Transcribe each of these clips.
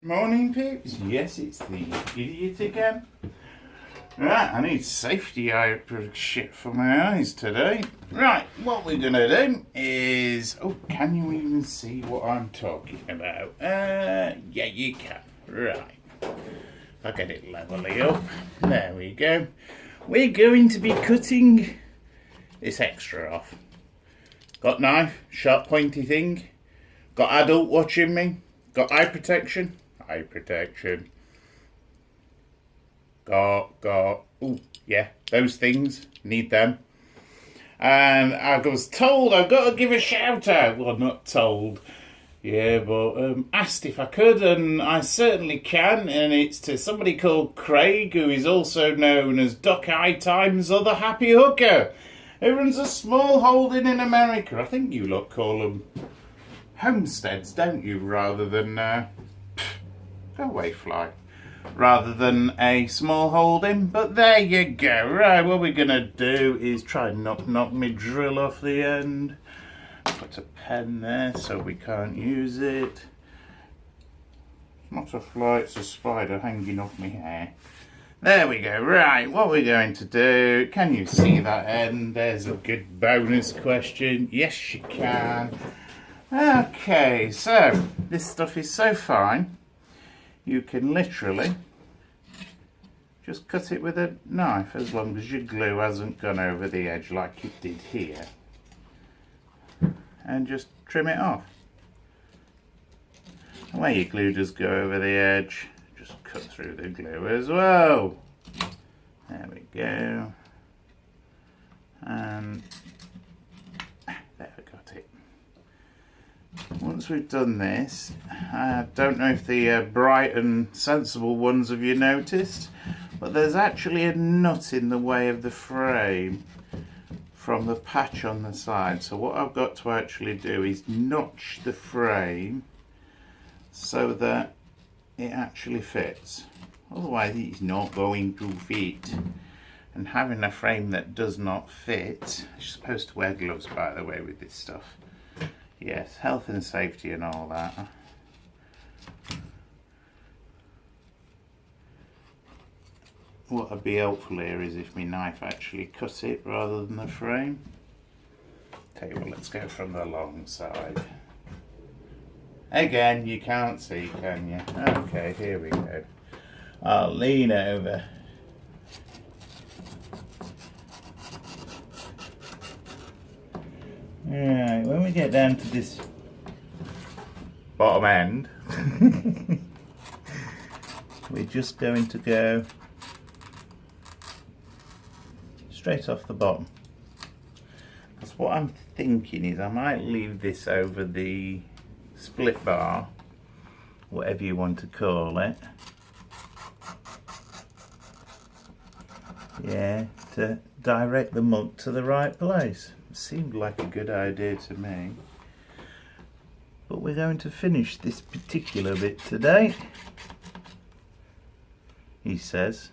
Morning, peeps. Yes, it's the idiot again. Right, I need safety eye shit for my eyes today. Right, what we're gonna do is... Oh, can you even see what I'm talking about? Yeah, you can. Right. I'll get it levelly up. There we go. We're going to be cutting this extra off. Got knife, sharp pointy thing. Got adult watching me. Got eye protection. Eye protection. Ooh, yeah, those things. Need them. And I was told I've got to give a shout out. Well, not told. Yeah, but asked if I could, and I certainly can. And it's to somebody called Craig, who is also known as Doc Eye Time's other happy hooker, who runs a small holding in America. I think you lot call them homesteads, don't you, rather than... go away, fly. Rather than a small holding. But there you go. Right, what we're going to do is try and knock my drill off the end. Put a pen there so we can't use it. It's not a fly, it's a spider hanging off my hair. There we go. Right, what we're going to do... Can you see that end? There's a good bonus question. Yes, you can. Okay, so this stuff is so fine. You can literally just cut it with a knife as long as your glue hasn't gone over the edge like it did here, and just trim it off. And where your glue does go over the edge, just cut through the glue as well. There we go. And there we got it. Once we've done this, I don't know if the bright and sensible ones of you noticed, but there's actually a nut in the way of the frame from the patch on the side. So what I've got to actually do is notch the frame so that it actually fits. Otherwise it's not going to fit. And having a frame that does not fit, you're supposed to wear gloves, by the way, with this stuff. Yes, health and safety and all that. What would be helpful here is if my knife actually cut it rather than the frame. Tell you what, let's go from the long side. Again, you can't see, can you? Okay, here we go. I'll lean over. Alright, when we get down to this bottom end, we're just going to go straight off the bottom. Because what I'm thinking is I might leave this over the split bar, whatever you want to call it. Yeah, to direct the mug to the right place. Seemed like a good idea to me, but we're going to finish this particular bit today, he says.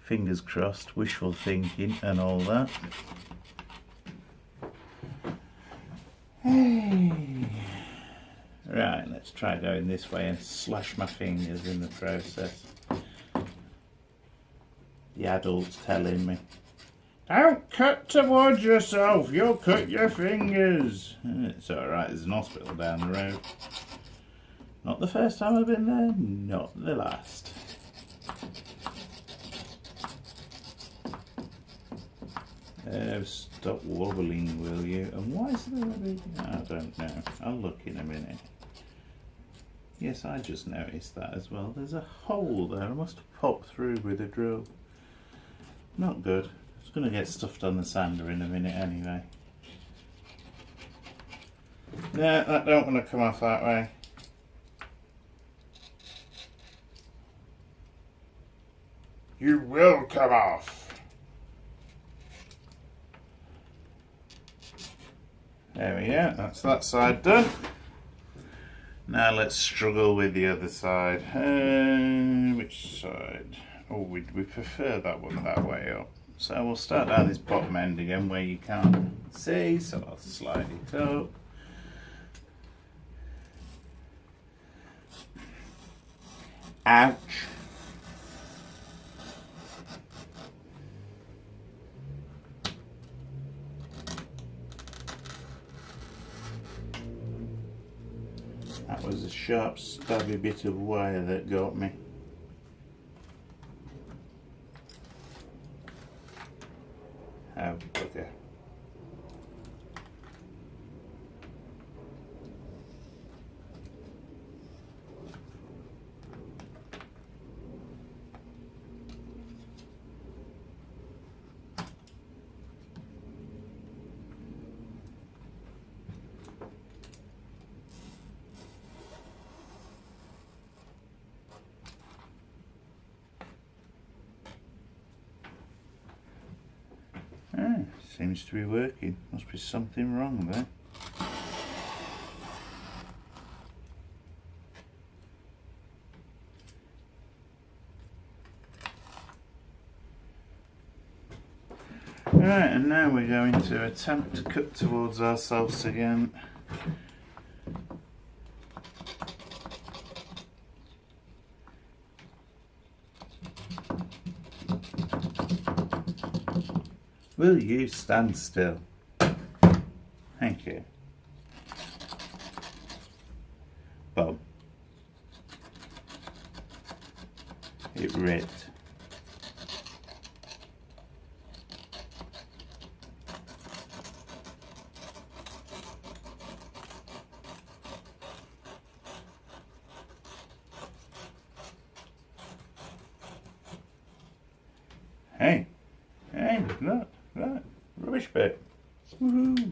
Fingers crossed, wishful thinking and all that. Hey. Right, let's try going this way and slash my fingers in the process. The adult's telling me, don't cut towards yourself, you'll cut your fingers. It's alright, there's an hospital down the road. Not the first time I've been there, not the last. Stop wobbling, will you? And why is there a big... I don't know. I'll look in a minute. Yes, I just noticed that as well. There's a hole there. I must have popped through with a drill. Not good. It's going to get stuffed on the sander in a minute anyway. No, that don't want to come off that way. You will come off. There we go, that's that side done. Now let's struggle with the other side. Which side? Oh, we prefer that one that way up. So we'll start down this bottom end again where you can't see, so I'll slide it up. Ouch. That was a sharp, stabby bit of wire that got me. Oh, bugger. Seems to be working. Must be something wrong there. Right, and now we're going to attempt to cut towards ourselves again. Will you stand still? Thank you. Boom. It ripped. Hey, look, rubbish bit. Woohoo!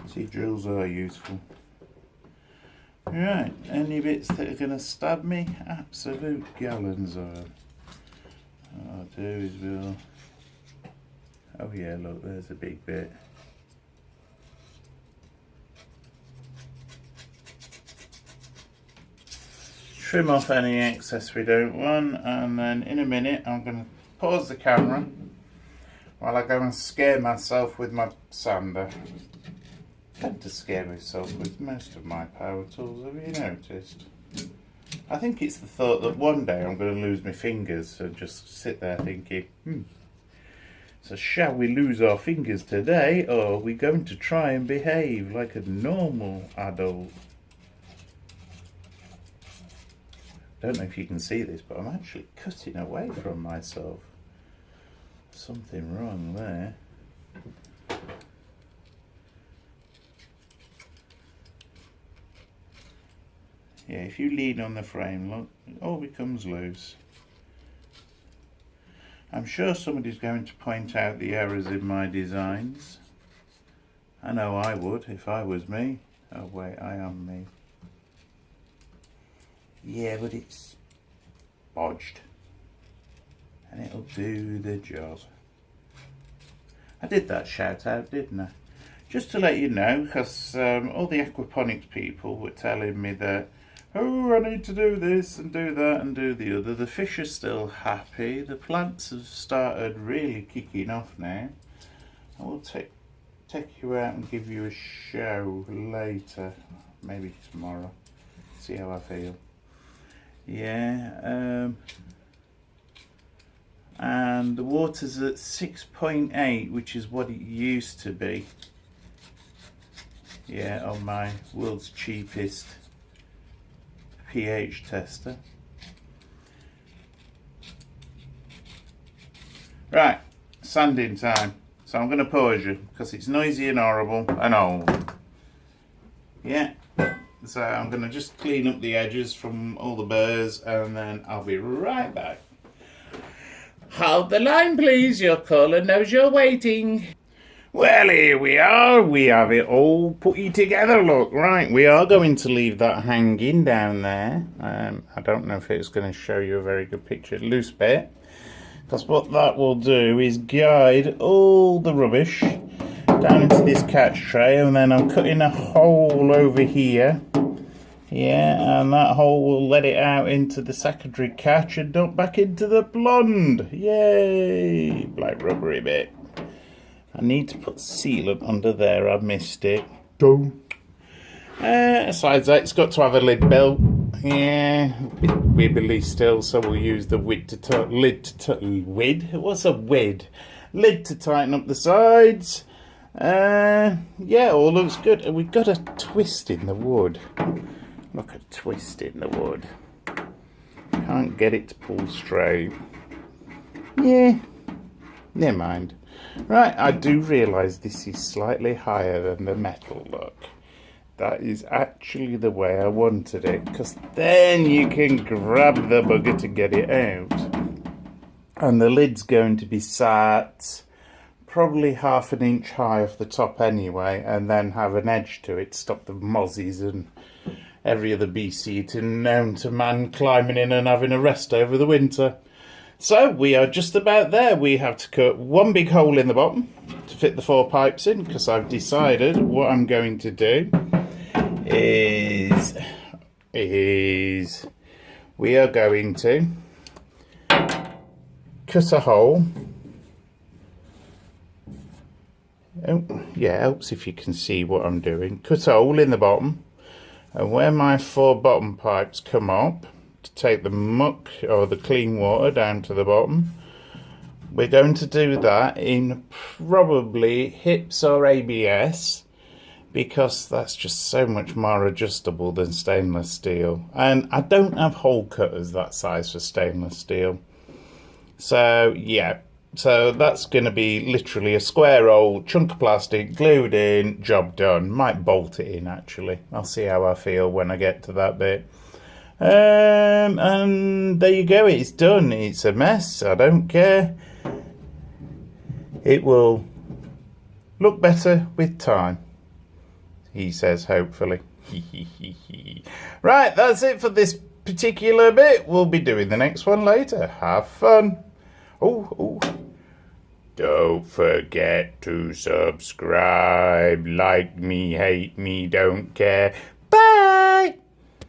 See, drills are useful. Right, any bits that are going to stab me? Absolute gallons of them. What I'll do is we'll... Oh yeah, look, there's a big bit. Trim off any excess we don't want, and then in a minute I'm going to pause the camera while I go and scare myself with my sander. I tend to scare myself with most of my power tools, have you noticed? I think it's the thought that one day I'm going to lose my fingers and just sit there thinking, so shall we lose our fingers today, or are we going to try and behave like a normal adult? Don't know if you can see this, but I'm actually cutting away from myself. Something wrong there. Yeah, if you lean on the frame, look, it all becomes loose. I'm sure somebody's going to point out the errors in my designs. I know I would if I was me. Oh wait, I am me. Yeah, but it's bodged. And it'll do the job. I did that shout out, didn't I? Just to let you know, because all the aquaponics people were telling me that, oh, I need to do this and do that and do the other. The fish are still happy. The plants have started really kicking off now. I will take you out and give you a show later, maybe tomorrow. See how I feel. Yeah, and the water's at 6.8, which is what it used to be. Yeah, on my world's cheapest pH tester. Right, sanding time. So I'm going to pause you because it's noisy and horrible and old. Yeah. So I'm going to just clean up the edges from all the burrs and then I'll be right back. Hold the line please, your caller knows you're waiting. Well, here we are. We have it all put together, look. Right, we are going to leave that hanging down there. I don't know if it's going to show you a very good picture. Loose bit. Because what that will do is guide all the rubbish down into this catch tray, and then I'm cutting a hole over here. Yeah, and that hole will let it out into the secondary catch and dump back into the blonde. Yay! Black rubbery bit. I need to put sealant under there, I missed it. Besides that, it's got to have a lid built. Yeah, a bit wibbly still, so we'll use the lid What's a wid? Lid to tighten up the sides. Yeah, all looks good. And we've got a twist in the wood. Look, a twist in the wood. Can't get it to pull straight. Yeah, never mind. Right, I do realise this is slightly higher than the metal look. That is actually the way I wanted it, because then you can grab the bugger to get it out. And the lid's going to be sat probably 1/2 inch high off the top anyway, and then have an edge to it, stop the mozzies and every other beast eating known to man climbing in and having a rest over the winter. So we are just about there. We have to cut one big hole in the bottom to fit the 4 pipes in, because I've decided what I'm going to do is we are going to cut a hole. Oh, yeah, helps if you can see what I'm doing. Cut a hole in the bottom, and where my 4 bottom pipes come up to take the muck or the clean water down to the bottom, we're going to do that in probably HIPS or ABS, because that's just so much more adjustable than stainless steel. And I don't have hole cutters that size for stainless steel. So yeah, so that's going to be literally a square old chunk of plastic glued in, job done. Might bolt it in actually. I'll see how I feel when I get to that bit. And there you go, it's done. It's a mess, I don't care. It will look better with time, he says, hopefully. Right, that's it for this particular bit. We'll be doing the next one later. Have fun. Oh, don't forget to subscribe. Like me, hate me, don't care.